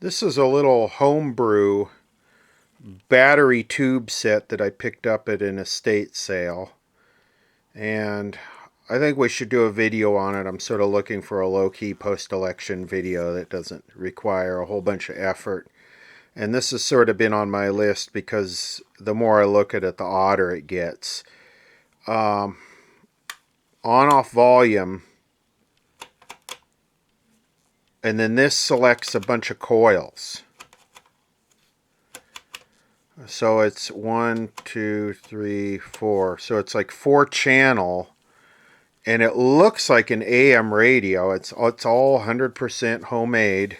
This is a little Homebrew battery tube set that I picked up at an estate sale. And I think we should do a video on it. I'm sort of looking for a low-key post-election video that doesn't require a whole bunch of effort. And this has sort of been on my list because the more I look at it, the odder it gets. On-off volume. And then this selects a bunch of coils. So it's 1, 2, 3, 4. So it's like 4-channel, and it looks like an AM radio. It's all 100% homemade.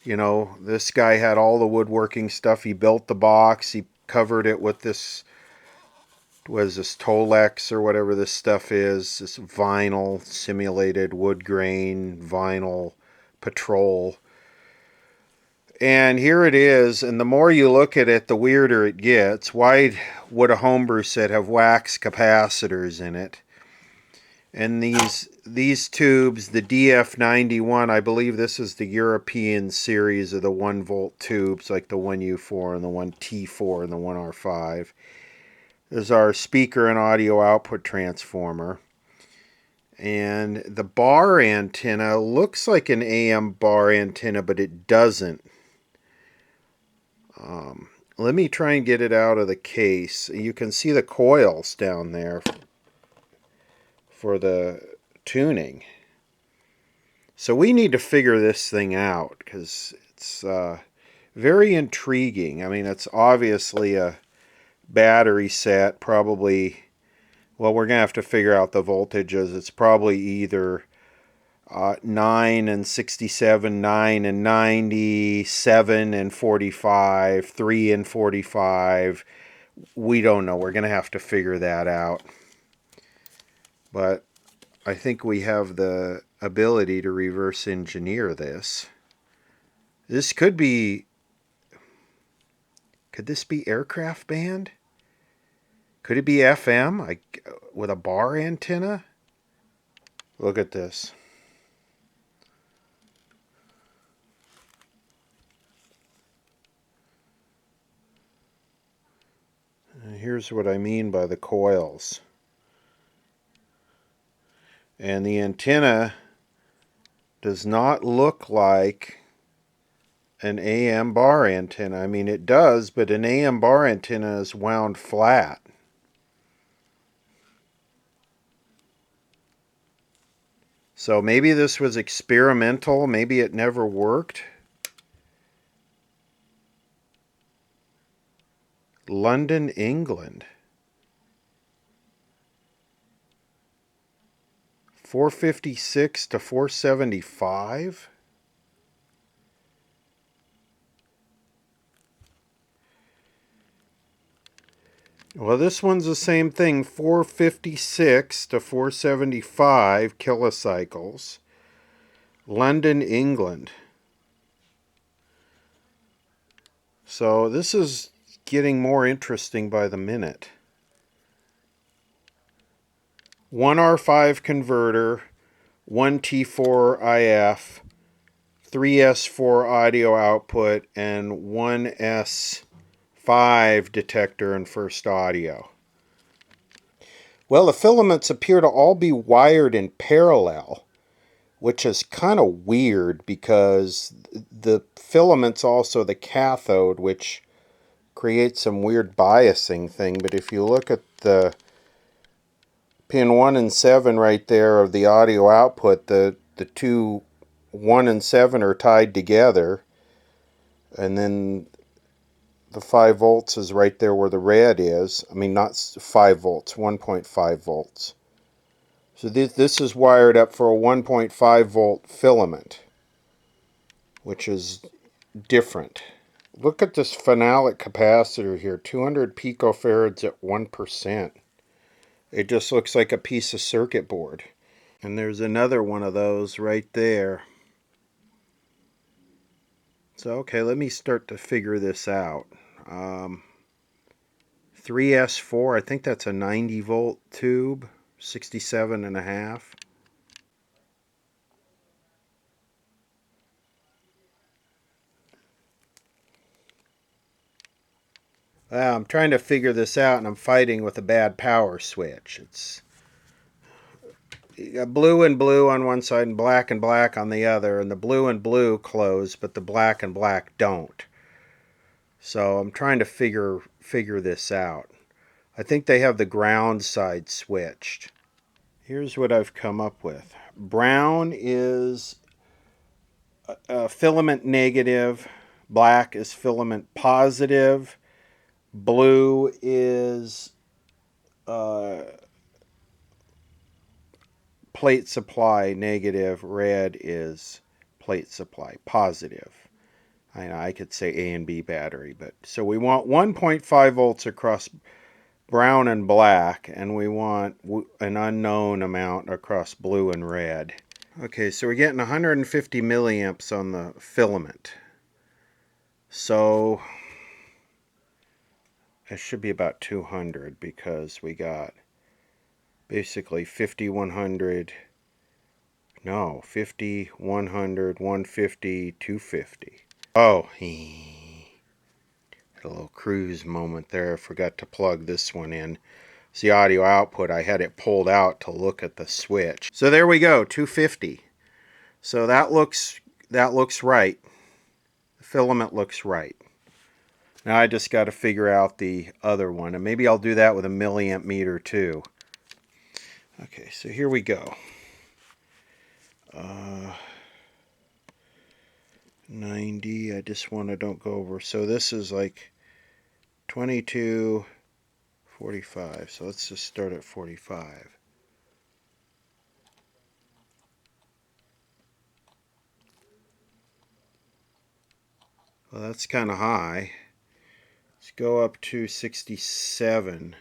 You know, this guy had all the woodworking stuff. He built the box. He covered it with this, was this Tolex or whatever this stuff is. This vinyl, simulated wood grain, vinyl patrol. And here it is, and the more you look at it, the weirder it gets. Why would a homebrew set have wax capacitors in it? And these tubes, the DF91, I believe this is the European series of the 1-volt tubes, like the 1U4 and the 1T4 and the 1R5. There's our speaker and audio output transformer. And the bar antenna looks like an AM bar antenna, but it doesn't. Let me try and get it out of the case. You can see the coils down there for the tuning. So we need to figure this thing out because it's very intriguing. I mean, it's obviously a battery set, probably, well, we're going to have to figure out the voltages. It's probably either 9 and 67, 9 and 90, 7 and 45, 3 and 45. We don't know. We're going to have to figure that out. But I think we have the ability to reverse engineer this. This could be... Could this be aircraft band? Could it be FM with a bar antenna? Look at this. And here's what I mean by the coils. And the antenna does not look like an AM bar antenna. I mean, it does, but an AM bar antenna is wound flat. So maybe this was experimental. Maybe it never worked. London, England. 456 to 475. Well, this one's the same thing, 456 to 475 kilocycles. London, England. So this is getting more interesting by the minute. 1R5 converter, 1T4 IF, 3S4 audio output, and 1S5 detector and first audio. Well, the filaments appear to all be wired in parallel, which is kind of weird because the filament's also the cathode, which creates some weird biasing thing. But if you look at the pin 1 and 7 right there of the audio output, the two 1 and 7 are tied together, and then the 5 volts is right there where the red is. I mean, not 5 volts, 1.5 volts. So this is wired up for a 1.5 volt filament, which is different. Look at this phenolic capacitor here, 200 picofarads at 1%. It just looks like a piece of circuit board. And there's another one of those right there. So, okay, let me start to figure this out. 3S4, I think that's a 90 volt tube, 67.5. I'm trying to figure this out, and I'm fighting with a bad power switch. It's you got blue and blue on one side and black on the other, and the blue and blue close, but the black and black don't. So I'm trying to figure this out. I think they have the ground side switched. Here's what I've come up with. Brown is filament negative, black is filament positive, blue is plate supply negative, red is plate supply positive. I could say A and B battery, but so we want 1.5 volts across brown and black, and we want an unknown amount across blue and red. Okay, so we're getting 150 milliamps on the filament. So it should be about 200 because we got basically 50, 100, no, 50, 100, 150, 250. Oh, had a little cruise moment there. I forgot to plug this one in. It's the audio output. I had it pulled out to look at the switch. So there we go, 250. So that looks right. The filament looks right. Now I just got to figure out the other one, and maybe I'll do that with a milliamp meter too. Okay, so here we go. 90, I just want to don't go over. So this is like 22, 45. So let's just start at 45. Well, that's kind of high. Let's go up to 67.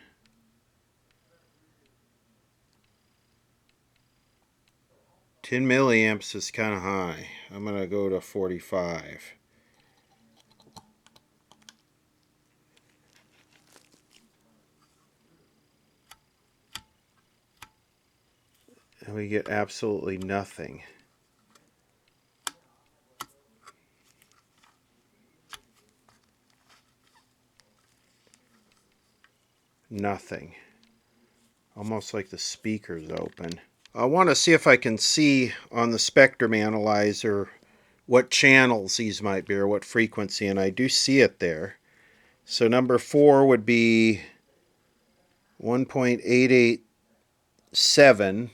Ten milliamps is kind of high. I'm going to go to 45. And we get absolutely nothing. Nothing. Almost like the speaker's open. I want to see if I can see on the spectrum analyzer what channels these might be or what frequency, and I do see it there. So number 4 would be 1.887.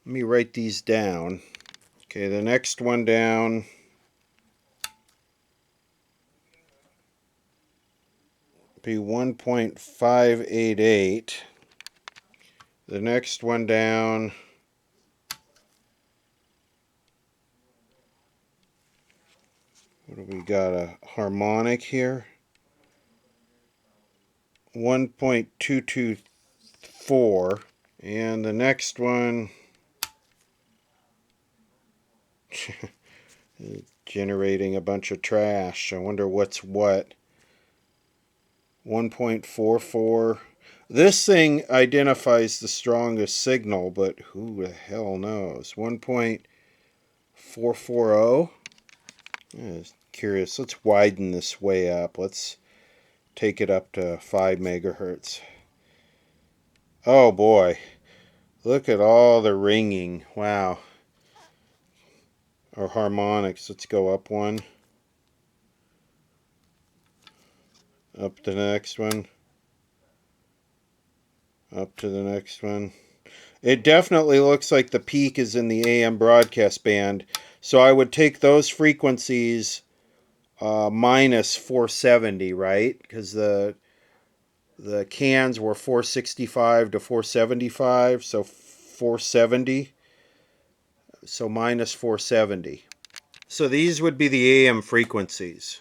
Let me write these down. Okay, the next one down be 1.588. The next one down what do we got, a harmonic here? 1.224. And the next one generating a bunch of trash. I wonder what's what. 1.44. This thing identifies the strongest signal, but who the hell knows? 1.440. Curious. Let's widen this way up. Let's take it up to 5 megahertz. Oh boy. Look at all the ringing. Wow. Or harmonics. Let's go up one. Up to the next one. Up to the next one. It definitely looks like the peak is in the AM broadcast band. So I would take those frequencies minus 470, right? Because the cans were 465 to 475, so 470. So minus 470. So these would be the AM frequencies.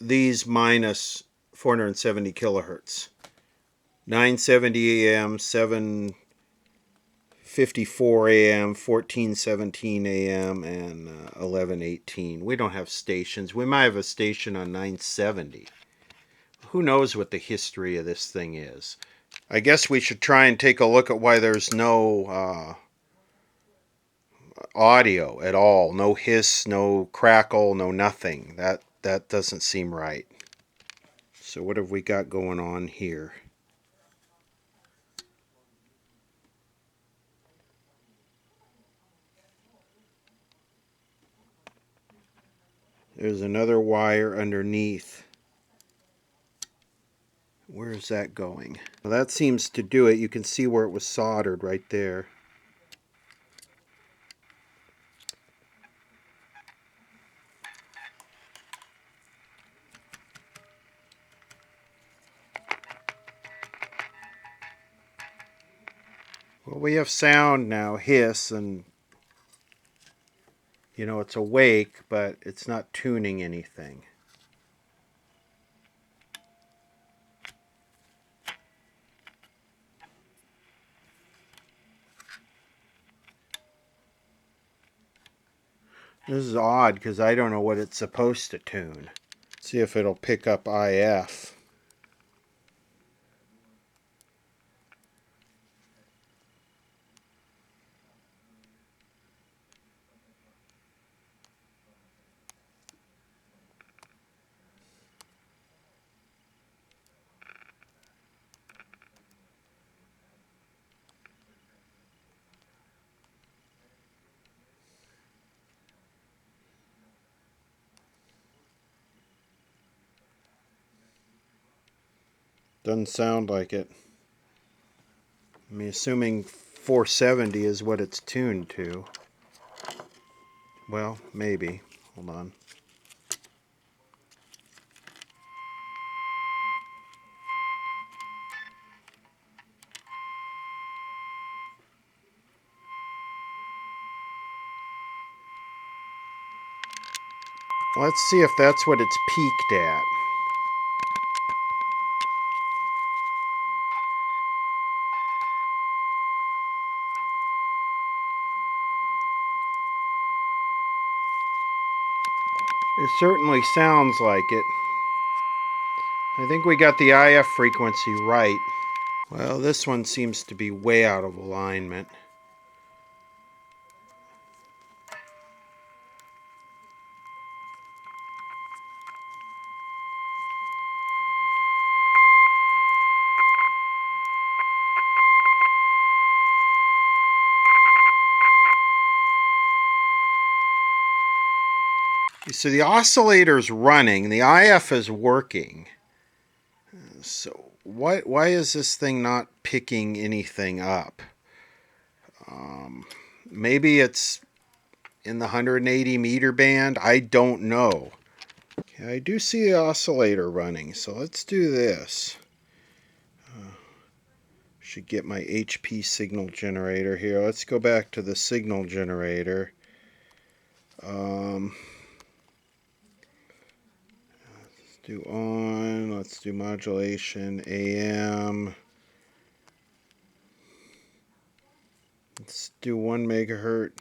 These minus 470 kilohertz. 970 AM, 754 AM, 1417 AM, and 1118. We don't have stations. We might have a station on 970. Who knows what the history of this thing is? I guess we should try and take a look at why there's no audio at all. No hiss, no crackle, no nothing. That doesn't seem right. So what have we got going on here? There's another wire underneath. Where is that going? Well, that seems to do it. You can see where it was soldered right there. Well, we have sound now, hiss, and you know it's awake, but it's not tuning anything. This is odd because I don't know what it's supposed to tune. See if it'll pick up IF. Doesn't sound like it. I mean, assuming 470 is what it's tuned to. Well, maybe. Hold on. Let's see if that's what it's peaked at. It certainly sounds like it. I think we got the IF frequency right. Well, this one seems to be way out of alignment. So the oscillator's running, the IF is working. So why is this thing not picking anything up? Maybe it's in the 180 meter band. I don't know. Okay, I do see the oscillator running, so let's do this. Should get my HP signal generator here. Let's go back to the signal generator. Let's do on. Let's do modulation. AM. Let's do 1 megahertz.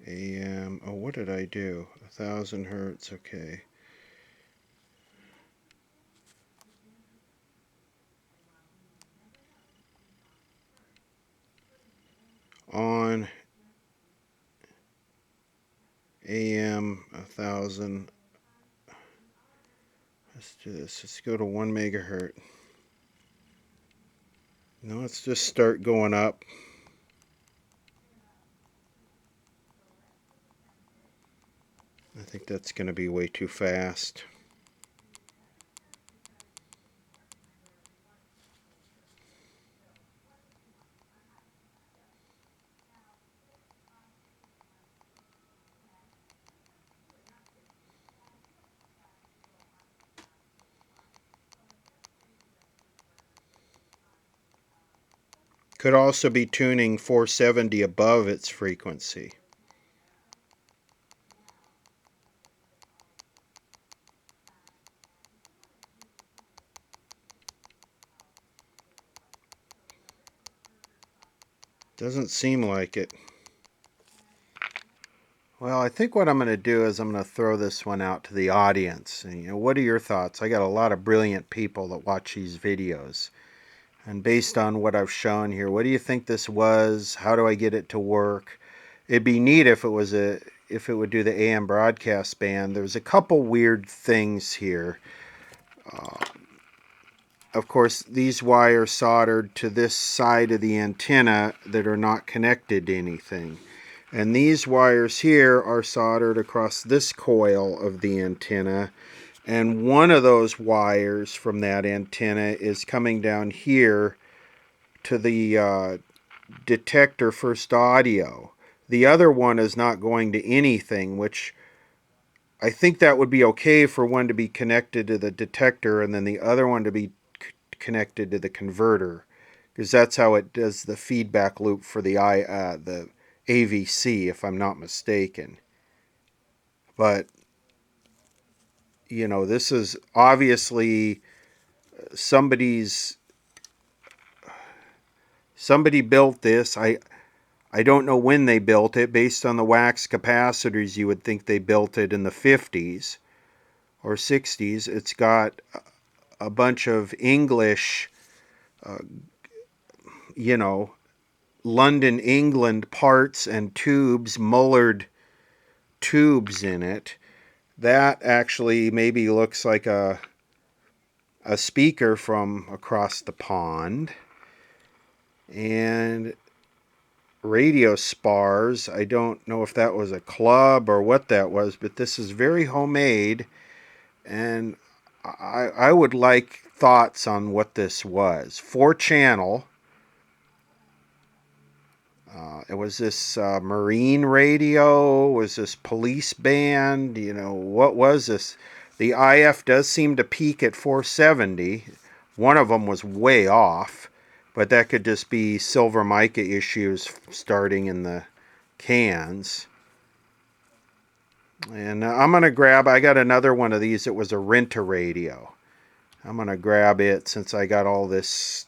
AM. Oh, what did I do? 1,000 hertz. Okay. On. AM 1,000. Let's do this. Let's go to 1 megahertz. Now let's just start going up. I think that's going to be way too fast. Could also be tuning 470 above its frequency. Doesn't seem like it. Well, I think what I'm going to do is I'm going to throw this one out to the audience. And, what are your thoughts? I got a lot of brilliant people that watch these videos. And based on what I've shown here, what do you think this was? How do I get it to work? It'd be neat if it was if it would do the AM broadcast band. There's a couple weird things here. Of course, these wires soldered to this side of the antenna that are not connected to anything. And these wires here are soldered across this coil of the antenna. And one of those wires from that antenna is coming down here to the detector first audio. The other one is not going to anything, which I think that would be okay for one to be connected to the detector and then the other one to be connected to the converter, because that's how it does the feedback loop for the AVC, if I'm not mistaken. But you know, this is obviously somebody built this. I don't know when they built it. Based on the wax capacitors, you would think they built it in the 50s or 60s. It's got a bunch of English, you know, London, England parts and tubes, mullered tubes in it. That actually maybe looks like a speaker from across the pond. And radio spars. I don't know if that was a club or what that was, but this is very homemade. And I would like thoughts on what this was. 4-channel. It was this marine radio? Was this police band? You know, what was this? The IF does seem to peak at 470. One of them was way off, but that could just be silver mica issues starting in the cans. And I'm going to grab, I got another one of these. It was a Rent-A-Radio. I'm going to grab it since I got all this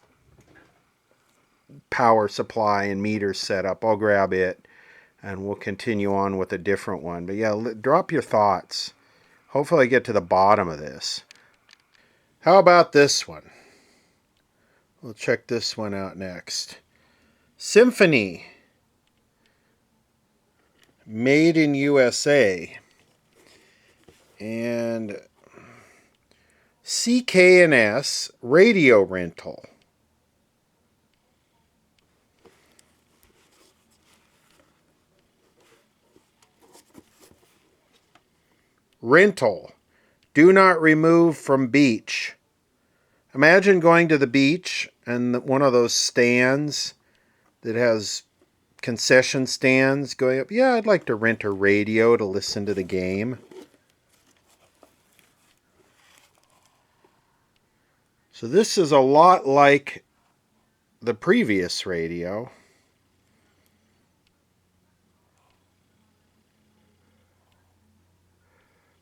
power supply and meters set up. I'll grab it and we'll continue on with a different one. But yeah, drop your thoughts. Hopefully I get to the bottom of this. How about this one? We'll check this one out next. Symphony. Made in USA. And CK&S radio rental. Rental. Do not remove from beach. Imagine going to the beach and one of those stands that has concession stands going up. Yeah, I'd like to rent a radio to listen to the game. So this is a lot like the previous radio.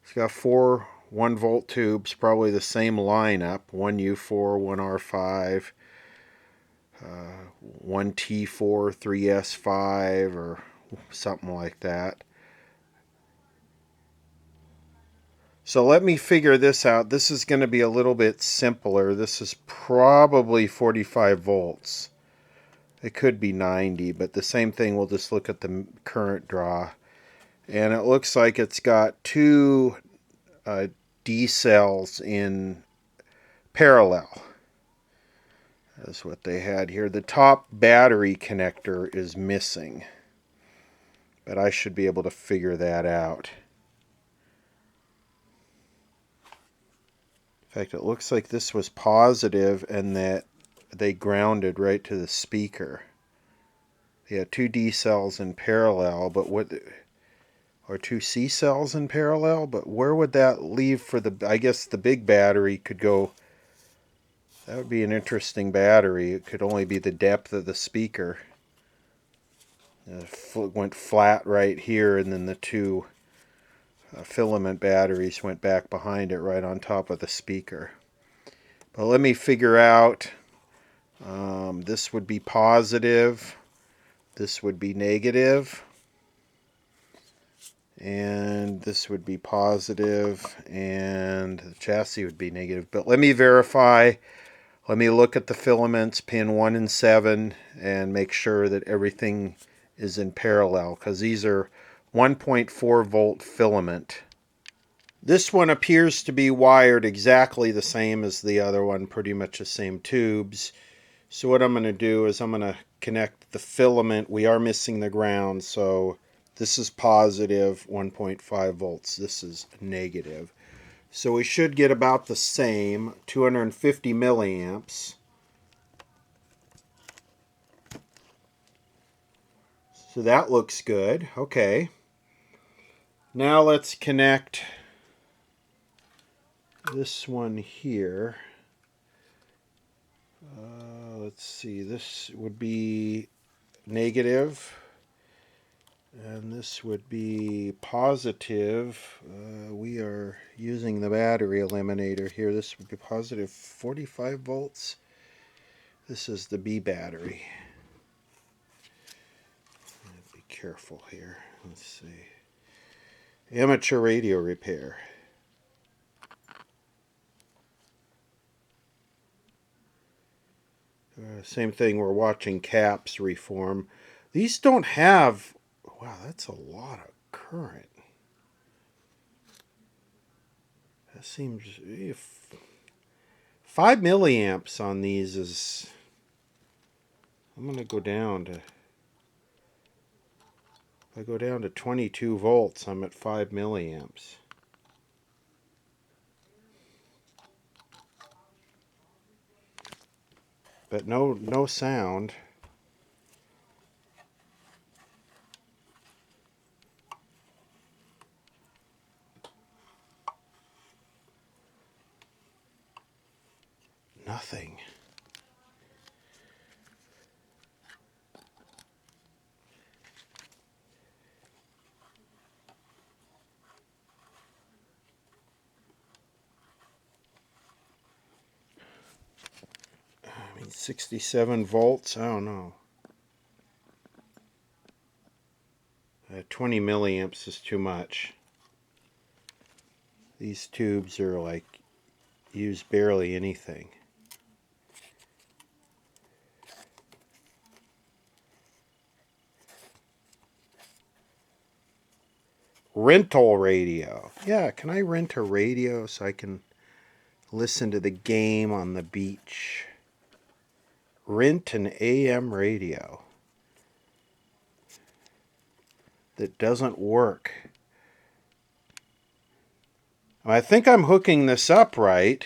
It's got 4 1-volt tubes, probably the same lineup. 1 U4, 1 R5, 1 T4, 3 S5, or something like that. So let me figure this out. This is going to be a little bit simpler. This is probably 45 volts. It could be 90, but the same thing, we'll just look at the current draw. And it looks like it's got 2 D cells in parallel. That's what they had here. The top battery connector is missing, but I should be able to figure that out. In fact, it looks like this was positive and that they grounded right to the speaker. Yeah, 2 D cells in parallel, but what, or 2 C cells in parallel, but where would that leave for the, I guess the big battery could go, that would be an interesting battery. It could only be the depth of the speaker. It went flat right here, and then the 2 filament batteries went back behind it right on top of the speaker. But let me figure out, this would be positive, this would be negative, and this would be positive, and the chassis would be negative. But let me verify, let me look at the filaments, pin 1 and 7, and make sure that everything is in parallel, because these are 1.4 volt filament. This one appears to be wired exactly the same as the other one, pretty much the same tubes. So what I'm going to do is I'm going to connect the filament. We are missing the ground, so this is positive 1.5 volts. This is negative. So we should get about the same, 250 milliamps. So that looks good. Okay. Now let's connect this one here. Let's see, this would be negative, and this would be positive. We are using the battery eliminator here. This would be positive 45 volts. This is the B battery. Be careful here. Let's see. Amateur radio repair. Same thing, we're watching caps reform. These don't have, wow, that's a lot of current. That seems, 5 milliamps on these is, I'm going to go down to, if I go down to 22 volts, I'm at 5 milliamps. But no sound. Nothing. I mean, 67 volts, I don't know. 20 milliamps is too much. These tubes are like, use barely anything. Rental radio. Yeah, can I rent a radio so I can listen to the game on the beach? Rent an AM radio that doesn't work. I think I'm hooking this up right.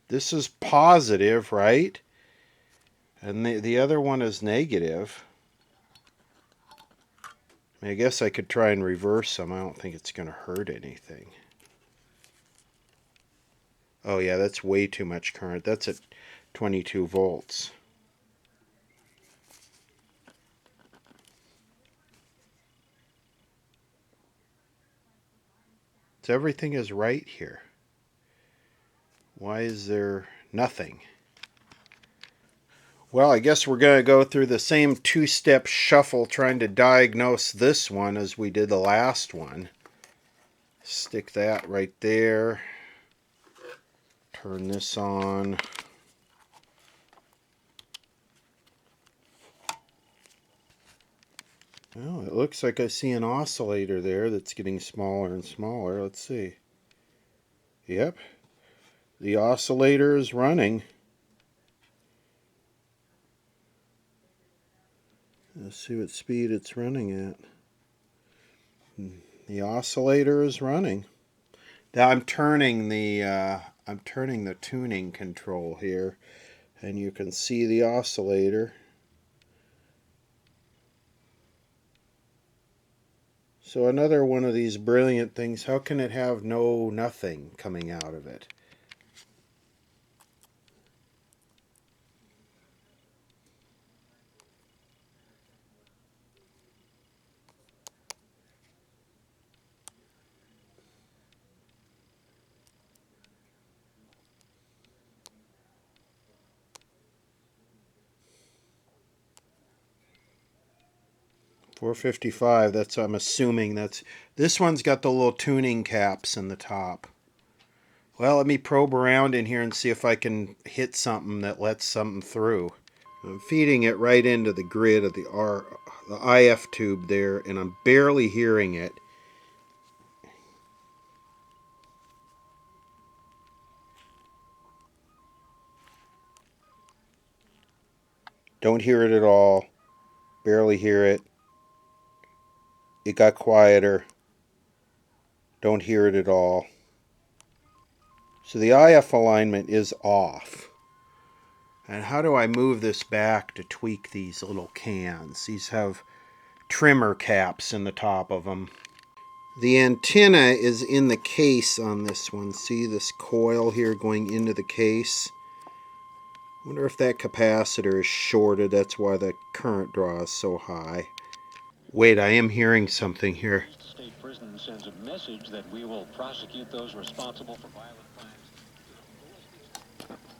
This is positive, right? And the other one is negative. I guess I could try and reverse them. I don't think it's going to hurt anything. Oh yeah, that's way too much current. That's at 22 volts. So everything is right here. Why is there nothing? Well, I guess we're going to go through the same two-step shuffle trying to diagnose this one as we did the last one. Stick that right there. Turn this on. Well, it looks like I see an oscillator there that's getting smaller and smaller. Let's see. Yep. The oscillator is running. Let's see what speed it's running at. The oscillator is running. Now I'm turning the tuning control here, and you can see the oscillator. So another one of these brilliant things. How can it have nothing coming out of it? $455, that's, I'm assuming that's, this one's got the little tuning caps in the top. Well, let me probe around in here and see if I can hit something that lets something through. I'm feeding it right into the grid of the the IF tube there, and I'm barely hearing it. Don't hear it at all. Barely hear it. It got quieter. Don't hear it at all. So the IF alignment is off. And how do I move this back to tweak these little cans? These have trimmer caps in the top of them. The antenna is in the case on this one. See this coil here going into the case? I wonder if that capacitor is shorted. That's why the current draw is so high. Wait, I am hearing something here. State prison sends a message that we will prosecute those responsible for violent crimes.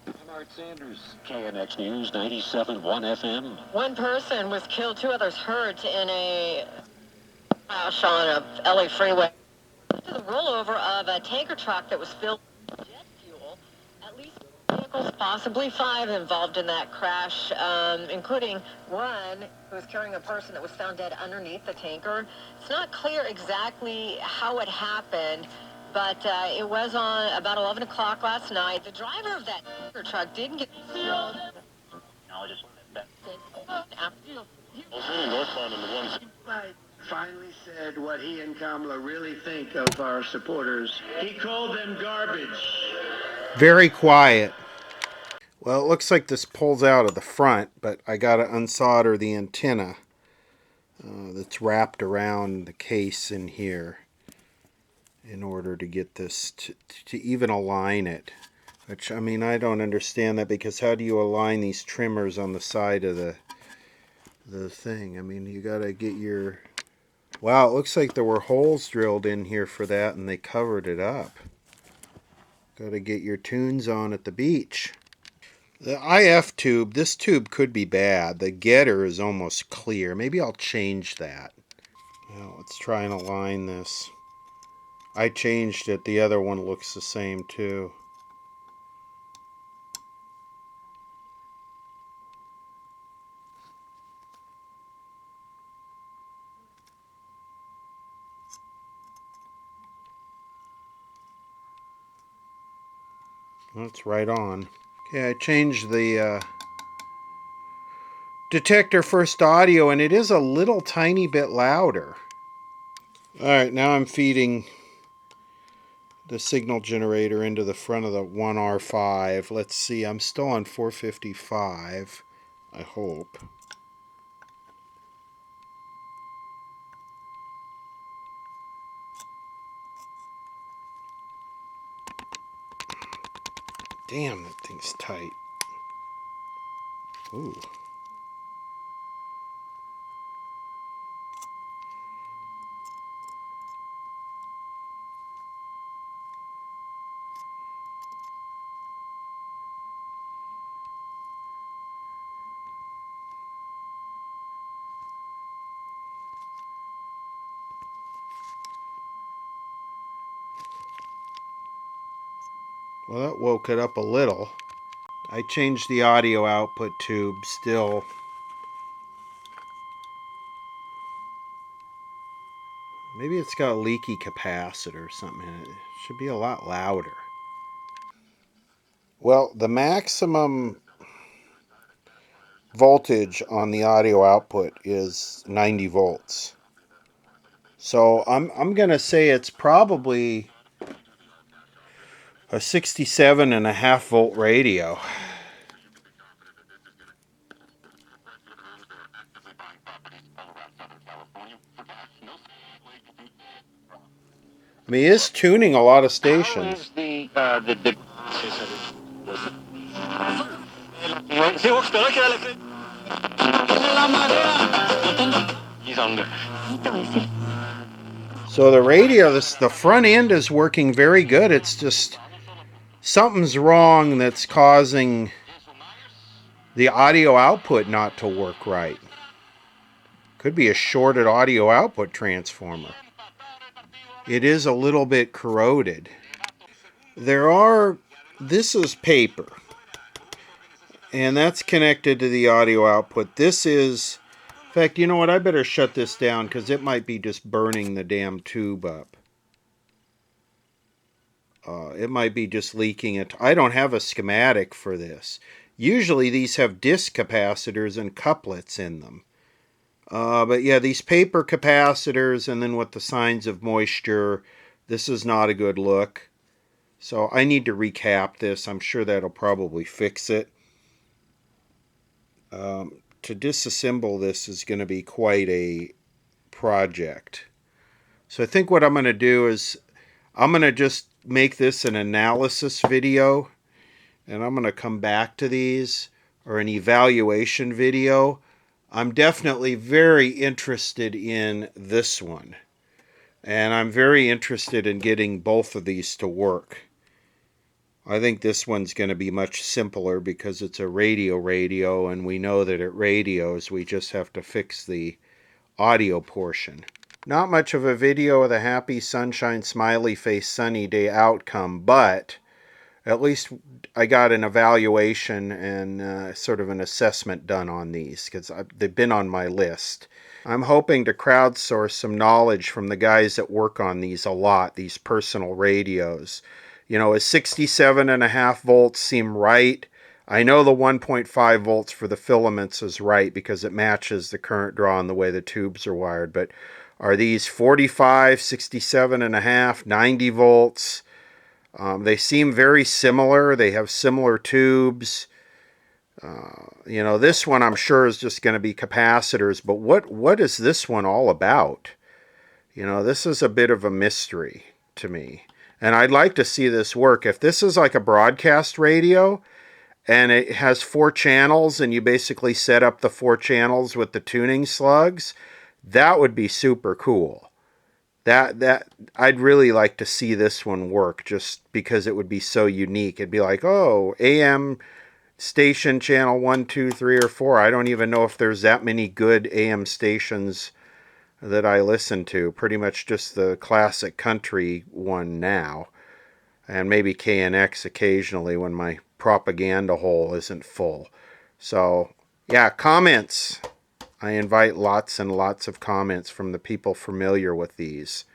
I'm Art Sanders, KNX News 97.1 FM. One person was killed, 2 others hurt in a crash on a LA freeway. To the rollover of a tanker truck that was filled with jet fuel. At least vehicles, possibly 5 involved in that crash, including one who was carrying a person that was found dead underneath the tanker. It's not clear exactly how it happened, but it was on about 11 o'clock last night. The driver of that tanker truck didn't get killed. Finally said what he and Kamala really think of our supporters. He called them garbage. Very quiet. Well, it looks like this pulls out of the front, but I got to unsolder the antenna that's wrapped around the case in here in order to get this to even align it. Which, I mean, I don't understand that, because how do you align these trimmers on the side of the thing? I mean, you got to get your... Wow, it looks like there were holes drilled in here for that, and they covered it up. Got to get your tunes on at the beach. The IF tube, this tube could be bad. The getter is almost clear. Maybe I'll change that. Well, let's try and align this. I changed it. The other one looks the same too. That's right on. Okay, I changed the detector first audio, and it is a little tiny bit louder. Alright, now I'm feeding the signal generator into the front of the 1R5. Let's see, I'm still on 455, I hope. Damn, that thing's tight. Ooh. Well, that woke it up a little. I changed the audio output tube still. Maybe it's got a leaky capacitor or something in it. It should be a lot louder. Well, the maximum voltage on the audio output is 90 volts. So I'm going to say it's probably a 67.5 volt radio. I mean, he is tuning a lot of stations. So the radio, the front end is working very good. It's just something's wrong that's causing the audio output not to work right. Could be a shorted audio output transformer. It is a little bit corroded. This is paper, and that's connected to the audio output. This is In fact, you know what? I better shut this down because it might be just burning the damn tube up. It might be just leaking it. I don't have a schematic for this. Usually these have disc capacitors and couplets in them. But yeah, these paper capacitors and then with the signs of moisture, this is not a good look. So I need to recap this. I'm sure that'll probably fix it. To disassemble this is going to be quite a project. So I think what I'm going to do is I'm going to just make this an analysis video, and I'm going to come back to these, or an evaluation video. I'm definitely very interested in this one, and I'm very interested in getting both of these to work. I think this one's going to be much simpler because it's a radio, and we know that at radios we just have to fix the audio portion. Not much of a video of the happy, sunshine, smiley face, sunny day outcome, but at least I got an evaluation and sort of an assessment done on these because they've been on my list. I'm hoping to crowdsource some knowledge from the guys that work on these a lot, these personal radios. You know, is 67.5 volts seem right? I know the 1.5 volts for the filaments is right because it matches the current draw and the way the tubes are wired, but are these 45, 67.5, 90 volts? They seem very similar. They have similar tubes. You know, this one I'm sure is just going to be capacitors, but what is this one all about? You know, this is a bit of a mystery to me. And I'd like to see this work. If this is like a broadcast radio and it has 4 channels and you basically set up the 4 channels with the tuning slugs, that would be super cool. That I'd really like to see this one work just because it would be so unique. It'd be like, oh, AM station channel 1, 2, 3, or 4. I don't even know if there's that many good AM stations that I listen to. Pretty much just the classic country one now. And maybe KNX occasionally when my propaganda hole isn't full. So, yeah, comments. I invite lots and lots of comments from the people familiar with these.